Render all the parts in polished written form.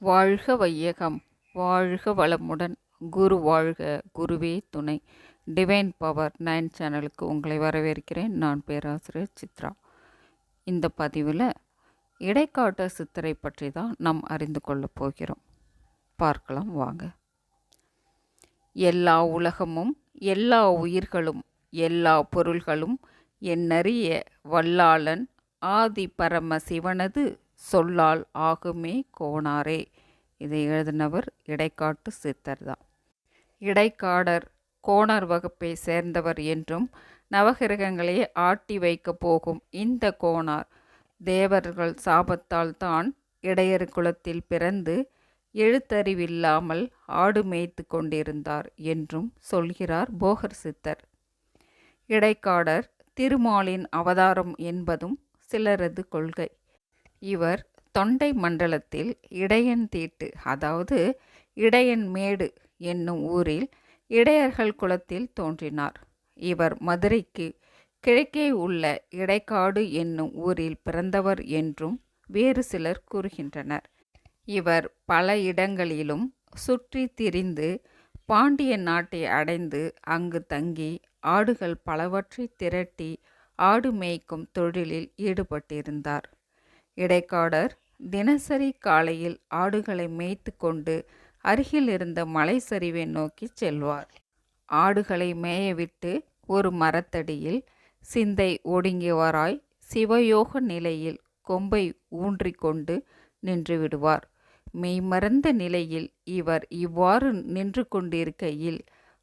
வாழ்க வையகம், வாழ்க வளமுடன், குரு வாழ்க, குருவே துணை. டிவைன் பவர் 9 சேனலுக்கு உங்களை வரவேற்கிறேன். நான் பேராசிரியர் சித்ரா. இந்த பதிவில் இடைக்காட்ட சித்தரை பற்றி தான் நாம் அறிந்து கொள்ளப் போகிறோம். பார்க்கலாம் வாங்க. எல்லா உலகமும், எல்லா உயிர்களும், எல்லா பொருள்களும் என்னறிய வல்லாளன் ஆதி பரம சிவனது சொல்லால் ஆகுமே கோணாரே. இதை எழுதினவர் இடைக்காட்டு சித்தர் தான். இடைக்காடர் கோணர் வகுப்பை சேர்ந்தவர் என்றும், நவகிரகங்களை ஆட்டி வைக்க போகும் இந்த கோணார் தேவர்கள் சாபத்தால் தான் இடையர் குலத்தில் பிறந்து எழுத்தறிவில்லாமல் ஆடு மேய்த்து கொண்டிருந்தார் என்றும் சொல்கிறார் போகர் சித்தர். இடைக்காடர் திருமாலின் அவதாரம் என்பதும் சிலரது கொள்கை. இவர் தொண்டை மண்டலத்தில் இடையன் தீட்டு, அதாவது இடையன் மேடு என்னும் ஊரில் இடையர்கள் குலத்தில் தோன்றினார். இவர் மதுரைக்கு கிழக்கே உள்ள இடைக்காடு என்னும் ஊரில் பிறந்தவர் என்றும் வேறு சிலர் கூறுகின்றனர். இவர் பல இடங்களிலும் சுற்றி திரிந்து பாண்டிய நாட்டை அடைந்து அங்கு தங்கி ஆடுகள் பலவற்றை திரட்டி ஆடு மேய்க்கும் தொழிலில் ஈடுபட்டிருந்தார். இடைக்காடர் தினசரி காலையில் ஆடுகளை மேய்த்து கொண்டு அருகில் இருந்த மலை சரிவை நோக்கி செல்வார். ஆடுகளை மேயவிட்டு ஒரு மரத்தடியில் சிந்தை ஒடுங்கியவராய் சிவயோக நிலையில் கொம்பை ஊன்றிக்கொண்டு நின்று விடுவார். மெய்மறந்த நிலையில் இவர் இவ்வாறு நின்று கொண்டிருக்கையில்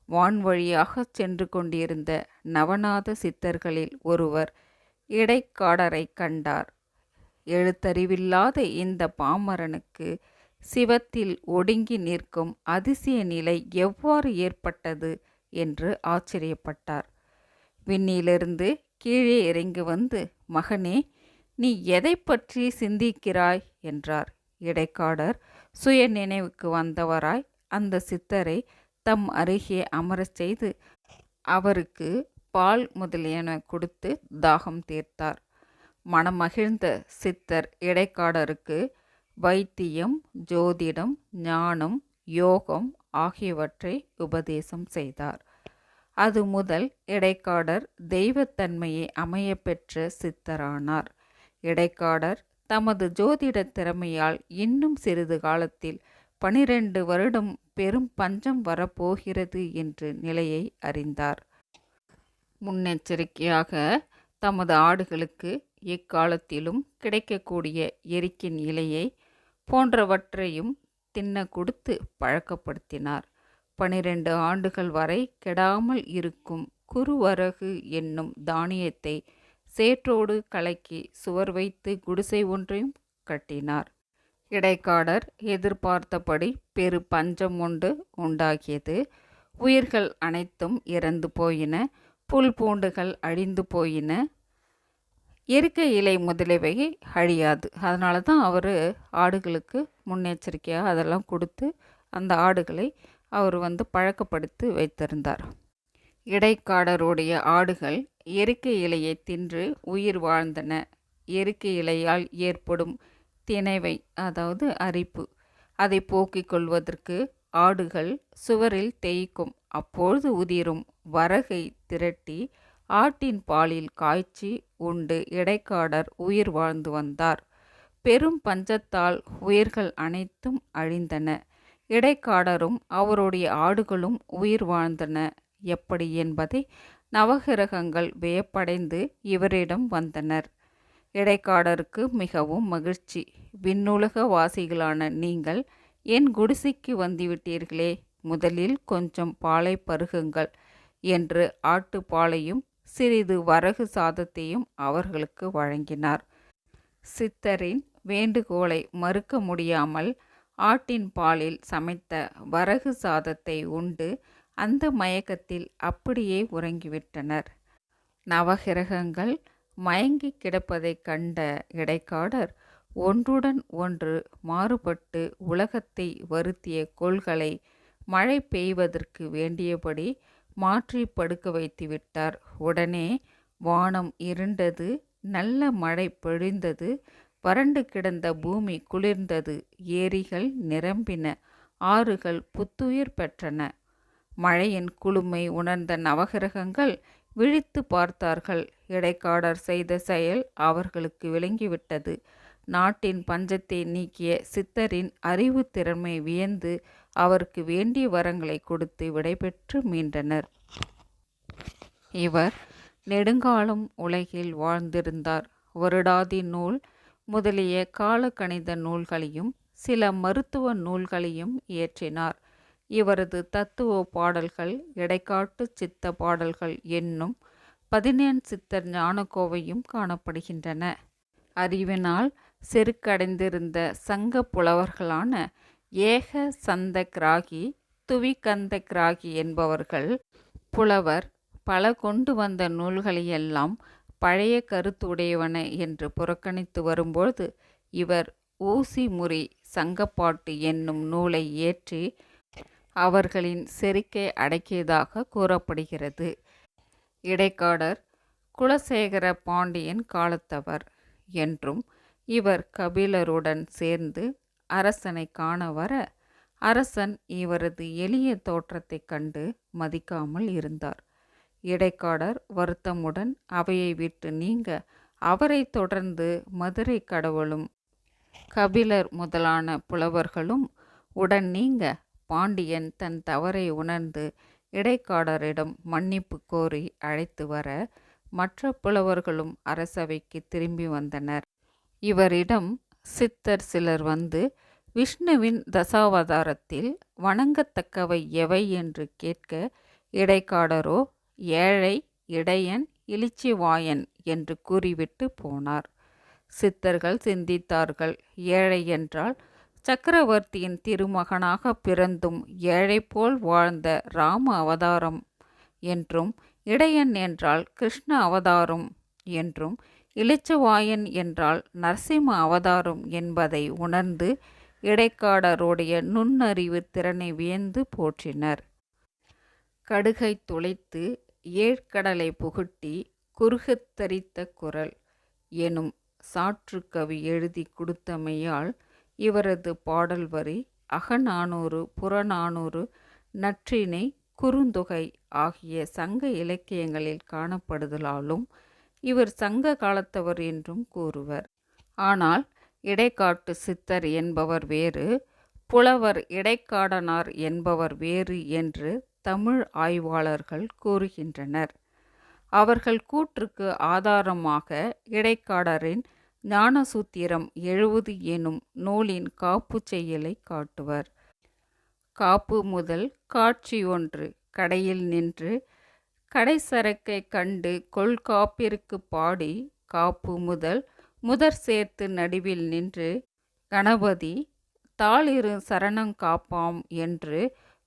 வான்வழியாக சென்று கொண்டிருந்த நவநாத சித்தர்களில் ஒருவர் இடைக்காடரை கண்டார். எழுத்தறிவில்லாத இந்த பாமரனுக்கு சிவத்தில் ஒடுங்கி நிற்கும் அதிசய நிலை எவ்வாறு ஏற்பட்டது என்று ஆச்சரியப்பட்டார். விண்ணிலிருந்து கீழே இறங்கி வந்து, மகனே, நீ எதை பற்றி சிந்திக்கிறாய் என்றார். இடைக்காடர் சுய நினைவுக்கு வந்தவராய் அந்த சித்தரை தம் அருகே அமரச் செய்து அவருக்கு பால் முதலியன கொடுத்து தாகம் தீர்த்தார். மனமகிழ்ந்த சித்தர் இடைக்காடருக்கு வைத்தியம், ஜோதிடம், ஞானம், யோகம் ஆகியவற்றை உபதேசம் செய்தார். அது முதல் இடைக்காடர் தெய்வத்தன்மையை அமைய பெற்ற சித்தரானார். இடைக்காடர் தமது ஜோதிட திறமையால் இன்னும் சிறிது காலத்தில் 12 வருடம் பெரும் பஞ்சம் வரப்போகிறது என்று நிலையை அறிந்தார். முன்னெச்சரிக்கையாக தமது ஆடுகளுக்கு எக்காலத்திலும் கிடைக்கக்கூடிய எரிக்கின் இலையை போன்றவற்றையும் தின்ன கொடுத்து பழக்கப்படுத்தினார். 12 ஆண்டுகள் வரை கெடாமல் இருக்கும் குருவரகு என்னும் தானியத்தை சேற்றோடு கலக்கி சுவர் வைத்து குடிசை ஒன்றையும் கட்டினார். இடைக்காடர் எதிர்பார்த்தபடி பெரு பஞ்சம் ஒன்று உண்டாகியது. உயிர்கள் அனைத்தும் இறந்து போயின. புல் பூண்டுகள் அழிந்து போயின. எருக்க இலை முதலியவை அழியாது. அதனால தான் அவர் ஆடுகளுக்கு முன்னெச்சரிக்கையாக அதெல்லாம் கொடுத்து அந்த ஆடுகளை அவர் பழக்கப்படுத்தி வைத்திருந்தார். இடைக்காடருடைய ஆடுகள் எருக்க இலையை தின்று உயிர் வாழ்ந்தன. எருக்க இலையால் ஏற்படும் திணைவை, அதாவது அரிப்பு, அதை போக்கிக் கொள்வதற்கு ஆடுகள் சுவரில் தேய்க்கும். அப்பொழுது உதிரும் வரகை திரட்டி ஆட்டின் பாலில் காய்ச்சி உண்டு இடைக்காடர் உயிர் வாழ்ந்து வந்தார். பெரும் பஞ்சத்தால் உயிர்கள் அனைத்தும் அழிந்தன. இடைக்காடரும் அவருடைய ஆடுகளும் உயிர் வாழ்ந்தன. எப்படி என்பதை நவகிரகங்கள் வியப்படைந்து இவரிடம் வந்தனர். இடைக்காடருக்கு மிகவும் மகிழ்ச்சி. விண்ணுலக வாசிகளான நீங்கள் என் குடிசைக்கு வந்துவிட்டீர்களே, முதலில் கொஞ்சம் பாலை பருகுங்கள் என்று ஆட்டுப்பாலையும் சிறிது வரகு சாதத்தையும் அவர்களுக்கு வழங்கினார். சித்தரின் வேண்டுகோளை மறுக்க முடியாமல் ஆட்டின் பாலில் சமைத்த வரகு சாதத்தை உண்டு அந்த மயக்கத்தில் அப்படியே உறங்கிவிட்டனர். நவகிரகங்கள் மயங்கி கிடப்பதை கண்ட இடைக்காடர் ஒன்றுடன் ஒன்று மாறுபட்டு உலகத்தை வருத்திய கோள்களை மழை பெய்வதற்கு வேண்டியபடி மாற்றி படுக்க வைத்து விட்டார். உடனே வானம் இருண்டது, நல்ல மழை பொழிந்தது. வறண்டு கிடந்த பூமி குளிர்ந்தது, ஏரிகள் நிரம்பின, ஆறுகள் புத்துயிர் பெற்றன. மழையின் குளுமை உணர்ந்த நவகிரகங்கள் விழித்து பார்த்தார்கள். இடைக்காடர் செய்த செயல் அவர்களுக்கு விளங்கிவிட்டது. நாட்டின் பஞ்சத்தை நீக்கிய சித்தரின் அறிவு திறமை வியந்து அவருக்கு வேண்டிய வரங்களை கொடுத்து விடைபெற்று மீண்டனர். இவர் நெடுங்காலம் உலகில் வாழ்ந்திருந்தார். வருடாதி நூல் முதலிய காலக்கணித நூல்களையும் சில மருத்துவ நூல்களையும் இயற்றினார். இவரது தத்துவ பாடல்கள் இடைக்காட்டு சித்த பாடல்கள் என்னும் 14 சித்தர் ஞானக்கோவையும் காணப்படுகின்றன. அறிவினால் செருக்கடைந்திருந்த சங்க புலவர்களான ஏக சந்த கிராகி, துவிகந்த கிராகி என்பவர்கள் புலவர் பல கொண்டு வந்த நூல்களையெல்லாம் பழைய கருத்துடையவன என்று புறக்கணித்து வரும்போது இவர் ஊசி முறி சங்கப்பாட்டு என்னும் நூலை இயற்றி அவர்களின் செருக்கை அடக்கியதாக கூறப்படுகிறது. இடைக்காடர் குலசேகர பாண்டியன் காலத்தவர் என்றும் இவர் கபிலருடன் சேர்ந்து அரசனை காண வர அரசன் இவரது எளிய தோற்றத்தைக் கண்டு மதிக்காமல் இருந்தார். இடைக்காடர் வருத்தமுடன் அவையை விட்டு நீங்க அவரை தொடர்ந்து மதுரை கடவுளும் கபிலர் முதலான புலவர்களும் உடன் நீங்க பாண்டியன் தன் தவறை உணர்ந்து இடைக்காடரிடம் மன்னிப்பு கோரி அழைத்து வர மற்ற புலவர்களும் அரசவைக்கு திரும்பி வந்தனர். இவரிடம் சித்தர் சிலர் வந்து விஷ்ணுவின் தசாவதாரத்தில் வணங்கத்தக்கவை எவை என்று கேட்க இடைக்காடரோ ஏழை, இடையன், இளிச்சிவாயன் என்று கூறிவிட்டு போனார். சித்தர்கள் சிந்தித்தார்கள். ஏழை என்றால் சக்கரவர்த்தியின் திருமகனாக பிறந்தும் ஏழை போல் வாழ்ந்த ராம அவதாரம் என்றும், இடையன் என்றால் கிருஷ்ண அவதாரம் என்றும், இளிச்சவாயன் என்றால் நரசிம்ம அவதாரம் என்பதை உணர்ந்து இடைக்காடருடைய நுண்ணறிவு திறனை வியந்து போற்றினர். கடுகை துளைத்து ஏழ்கடலை புகட்டி குறுகத் தரித்த குரல் எனும் சாற்றுக்கவி எழுதி கொடுத்தமையால் இவரது பாடல் வரி அகநானூறு, புறநானூறு, நற்றிணை, குறுந்தொகை ஆகிய சங்க இலக்கியங்களில் காணப்படுதலாலும் இவர் சங்க காலத்தவர் என்றும் கூறுவர். ஆனால் இடைக்காட்டு சித்தர் என்பவர் வேறு, புலவர் இடைக்காடனார் என்பவர் வேறு என்று தமிழ் ஆய்வாளர்கள் கூறுகின்றனர். அவர்கள் கூற்றுக்கு ஆதாரமாக இடைக்காடரின் ஞானசூத்திரம் 70 எனும் நூலின் காப்பு செய்யலை காட்டுவர். காப்பு முதல் காட்சி ஒன்று கடையில் நின்று கடைசரக்கை கண்டு கொள்காப்பிற்கு பாடி, காப்பு முதற் சேர்த்து நடுவில் நின்று கணபதி தாளிரு சரணங்காப்பாம் என்று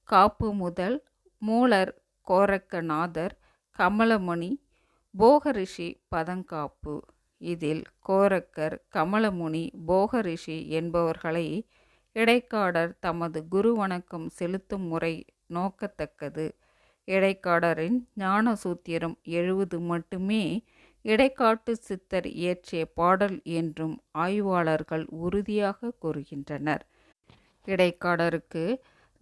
காப்பு முதல் மூலர் கோரக்கநாதர் கமலமுனி போகரிஷி பதங்காப்பு. இதில் கோரக்கர், கமலமுனி, போகரிஷி என்பவர்களை இடைக்காடர் தமது குரு வணக்கம் செலுத்தும் முறை நோக்கத்தக்கது. இடைக்காடரின் ஞானசூத்திரம் 70 மட்டுமே இடைக்காட்டு சித்தர் இயற்றிய பாடல் என்றும் ஆய்வாளர்கள் உறுதியாக கூறுகின்றனர். இடைக்காடருக்கு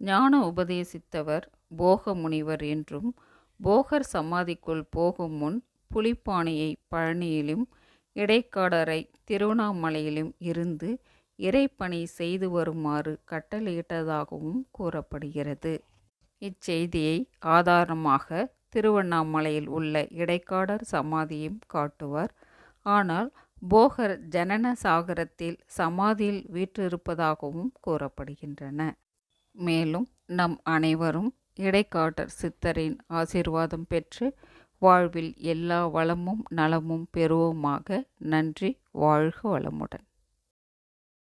ஞான உபதேசித்தவர் போக முனிவர் என்றும், போகர் சமாதிக்குள் போகும் முன் புலிப்பாணியை பழனியிலும் இடைக்காடரை திருவண்ணாமலையிலும் இருந்து இறைப்பணி செய்து வருமாறு கட்டளையிட்டதாகவும் கூறப்படுகிறது. இச்செய்தியை ஆதாரமாக திருவண்ணாமலையில் உள்ள இடைக்காடர் சமாதியும் காட்டுவார். ஆனால் போகர் ஜனன சாகரத்தில் சமாதியில் வீற்றிருப்பதாகவும் கூறப்படுகின்றன. மேலும் நம் அனைவரும் இடைக்காடர் சித்தரின் ஆசீர்வாதம் பெற்று வாழ்வில் எல்லா வளமும் நலமும் பெறுவோமாக. நன்றி. வாழ்க வளமுடன்.